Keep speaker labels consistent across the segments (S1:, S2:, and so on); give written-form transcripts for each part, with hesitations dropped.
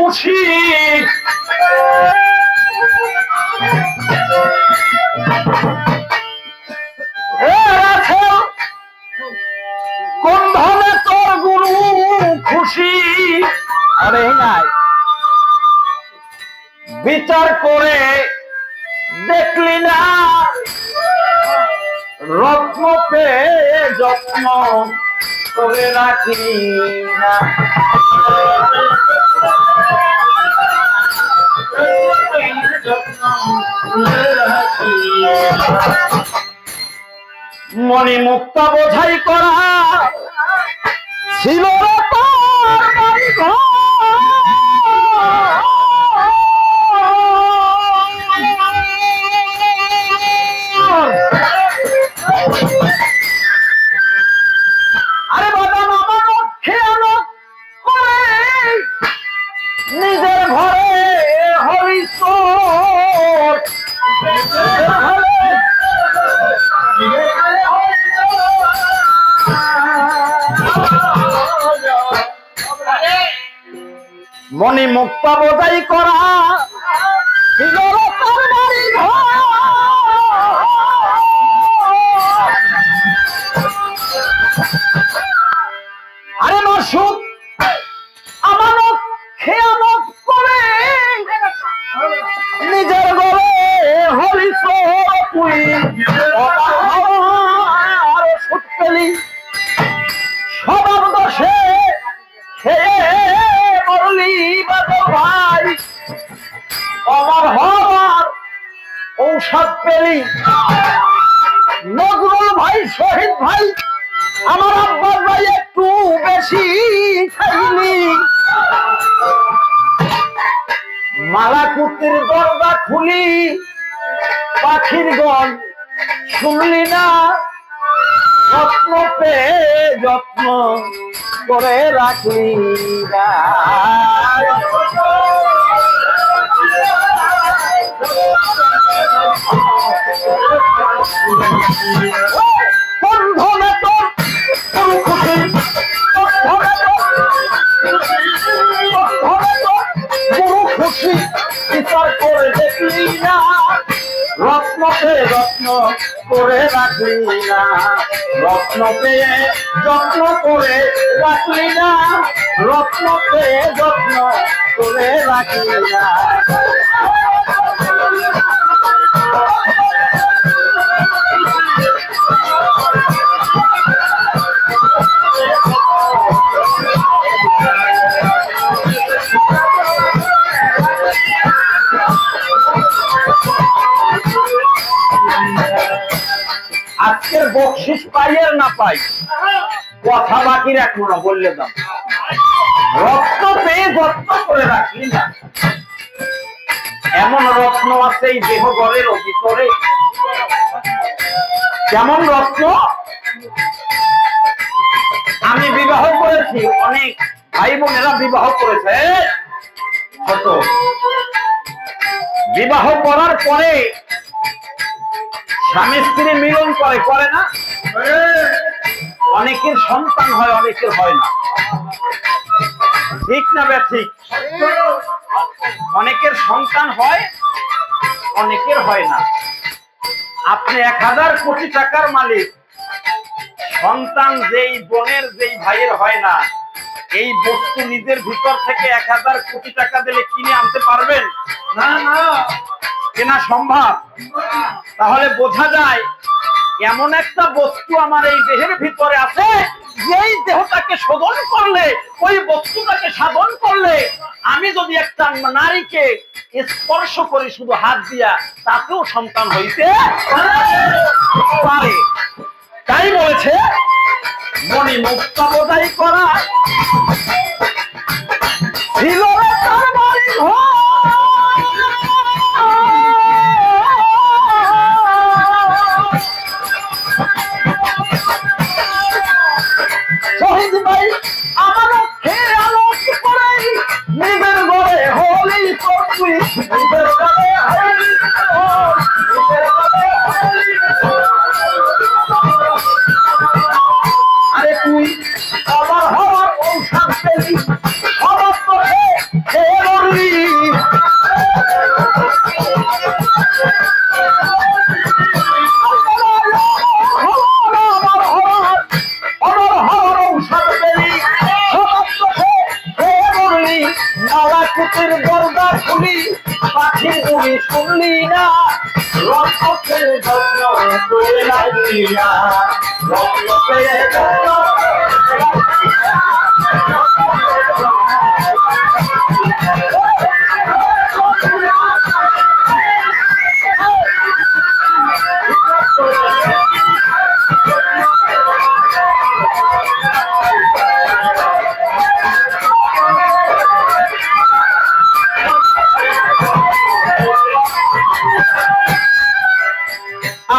S1: খুশি কোন ধনে তোর গুরু খুশি আরে নাই বিচার করে দেখলি না রত্ন পেয়ে যত্ন করে রাখি না মনি মুক্তা বোঝাই করা ছিল আরে বাদাম আমার খেয়ানো করে নিজের ঘরে হরিশ্বর মনি মুক্তা বোঝাই করা আরে মাসুক আমানত খেয়ানত করে নিজের গলে হরিশ্বর তুই সুখ পেলি স্বভাব দোষে খেয়ে মরলি ভাই আমার হওয়ার ঔষধ পেলি নজরুল ভাই শহীদ ভাই আমার আব্বার ভাই একটু বেশি খাইলি মালা কুতির দরজা খুলি পাখির গণ শুনলি না যত্ন পেয়ে যত্ন করে রাখলি না কোন ধনে তোর খুশি গুরু খুশি বিচার করে দেখলি না রত্ন পেয়ে যত্ন করে রাখলি না রত্ন পেয়ে যত্ন করে রাখলি না রত্ন পেয়ে যত্ন করে রাখলি না আজকের বকশিস পাই আর না পাই কথা বাকি রাখবো না বললে দাম রত্ন পেয়ে যত্ন করে রাখলি না এমন রত্ন আছে এই দেহগড়ের ভিতরে যেমন রত্ন আমি বিবাহ করেছি অনেক ভাই বোনেরা বিবাহ করেছে ছোট বিবাহ করার পরে স্বামী স্ত্রী মিলন করে না অনেকের সন্তান হয় অনেকের হয় না ঠিক না ঠিক অনেকের সন্তান হয় অনেকের হয় না আপনি 1000 কোটি টাকার মালিক সন্তান যেই বোনের যেই ভাইয়ের হয় না এই বস্তু নিজের ভিতর থেকে 1000 কোটি টাকা দিলে কিনে আনতে পারবেন না না কেনা সম্ভব তাহলে বোঝা যায় এমন একটা বস্তু আমার এই দেহের ভিতরে আছে যেই দেহটাকে শোধন করলে ওই বস্তুটাকে সাধন করলে আমি যদি একটা নারীকে স্পর্শ করি শুধু হাত দিয়া তাতেও সন্তান হইতে পারে তাই বলেছে মনি মুক্তা বোঝাই করা ছিল তার বাড়ি ঘর শহীদ ভাই আমার খেয়াল করে নিজের ঘরে হলি তুই নিজের ঘরে আরে তুই আমার হওয়ার ঔষধ পেলি সবার রাখিয়া রত্ন পেয়ে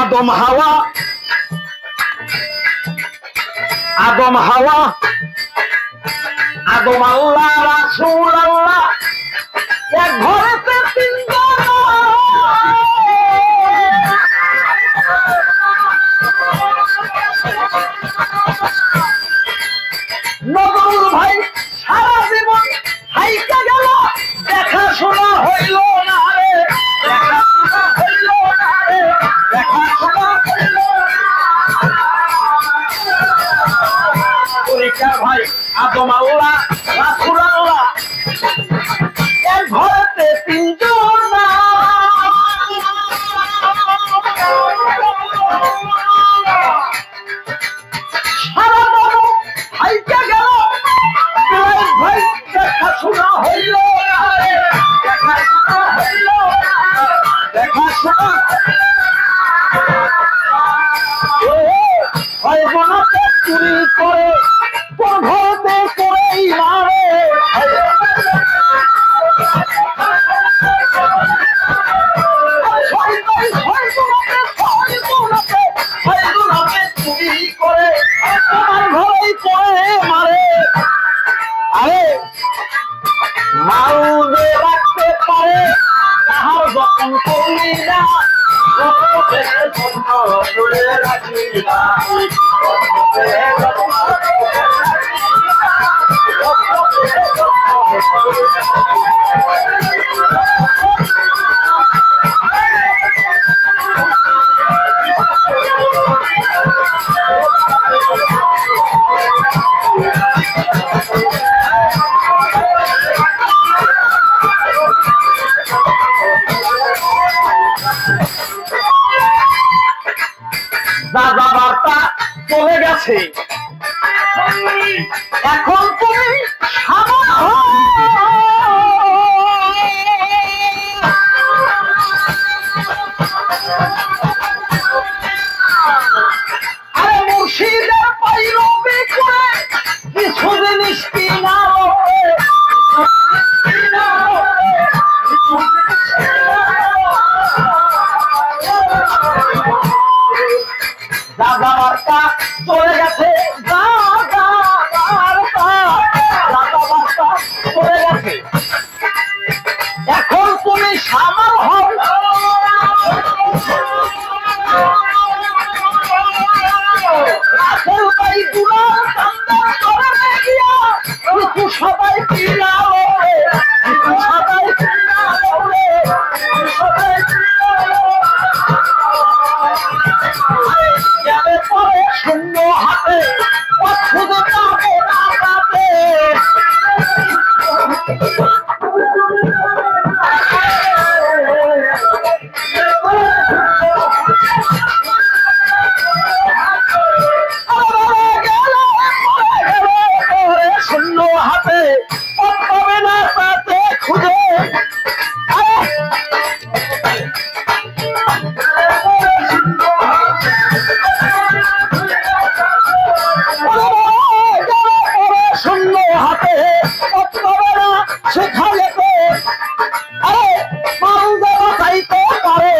S1: আদম হাওয়া আদম হাওয়া আদম আল্লাহ রাসূল আল্লাহ এক ঘরেতে তিনজন নজরুল ভাই সারা জীবন হাইকা গেল দেখাশোনা হইল না রে দেখাশোনা হইল না রে দেখাশোনা হইল পরীক্ষা ভাই আদম আল্লাহ রাসূল আল্লাহ এক ঘরেতে তিনজন সারা জীবন হাইকা গেল ভাই দেখাশোনা হইল না রে দেখাশোনা হইল না দেখাশোনা হয় বনাতে চুরি করে তোর ঘরতে করেই মারে চুরি করে তোমার ঘরেই করে মারে আরে মাউদে রাখতে পারে তাহার যখন করলি না দাদা বার্তা চলে গেছে এখন তুমি আরে মুর্শিদের পাইরবি করে কিছু জিনিস কিনা দাদা বার্তা চলে গেছে দাদা বার্তা চলে গেছে এখন তুমি সামাল হও রাসূল ভাই দুলাল কান্দার চরণে গিয়া কিছু সবাই কিনাও কিছু সবাই কিনাও সবাই যাবে পরে শূন্য হাতে অদ্ভুত পাবে না পাবে শূন্য হাতে পাবে না পাতে খুঁজে শূন্য হাতে পাবে না সেখানে আরে মালদা চাইতে পারে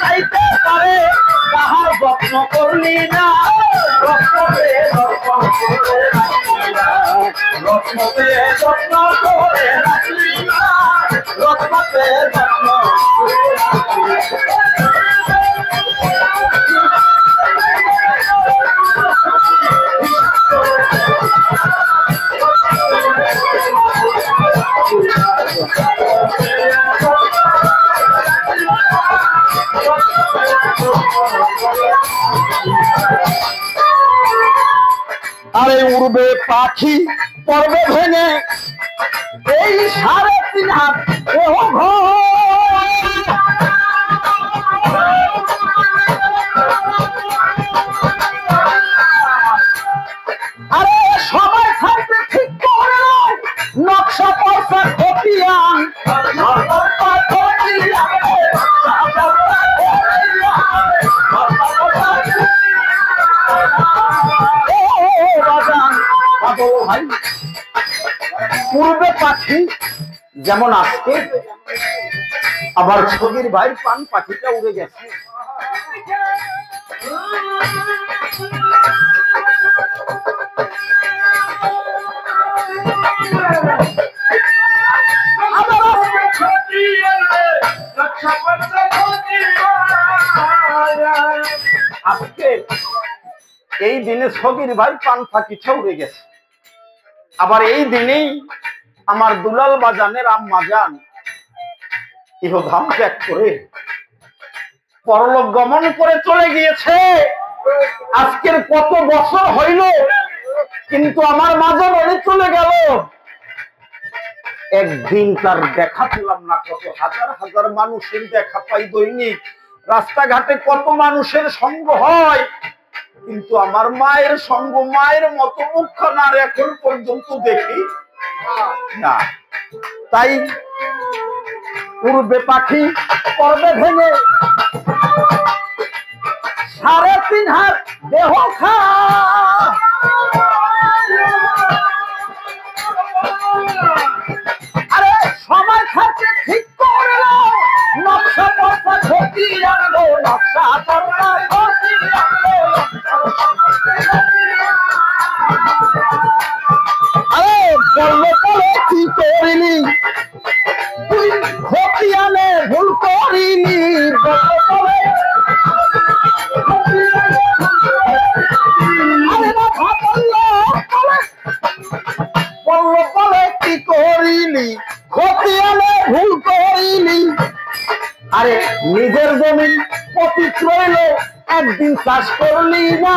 S1: চাইতে পারে তাহার যত্ন করলি না রত্ন পেয়ে যত্ন করে রাখলি না রত্ন পেয়ে যত্ন আরে উড়বে পাখি পর্বে ভেঙে এই 3.5 হাত পাখি যেমন আজকে আবার ছবির ভাইয়ের পান পাখিটা উড়ে গেছে। আজকে এই দিনে ছবির ভাই পান পাখিটা উড়ে গেছে। আবার এই দিনেই আমার দুলাল বাজানের আম্মা জান ইহধাম ত্যাগ করে পরলোক গমন করে চলে গিয়েছে। আজকের কত বছর হইল, কিন্তু আমার মাঝে বলে চলে গেল। একদিন তার দেখা পেলাম না। কত হাজার হাজার মানুষের দেখা পাই দৈনিক, রাস্তাঘাটে কত মানুষের সঙ্গ হয়, কিন্তু আমার মায়ের সঙ্গ, মায়ের মতো মুখখানা আর এখন পর্যন্ত দেখি না। তাই উড়বে পাখি পর্বে ভেঙে 3.5 হাত দেহ খা। আরে সময় থাকতে ঠিক করে নাও, নকশা পড়তা ক্ষতি আনলো, নকশা পড়তা ক্ষতি আনলো। আরে বললো বলে কি করিনি, তুই ক্ষতি আনে ভুল করিনি। বললো বলে কি করিনি, ক্ষতি আনে ভুল করিনি। আরে নিজের জমিন পতিত রইল, একদিন চাষ করলি না।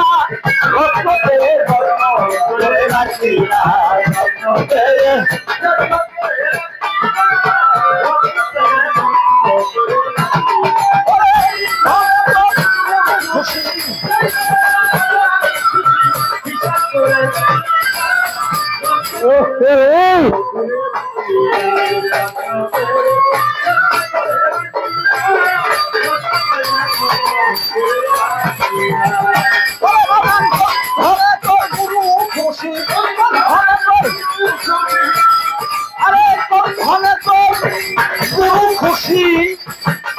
S1: আরে তোর ধনে তোর গুরু খুশি,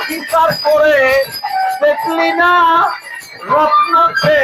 S1: বিচার করে দেখলি না রত্নকে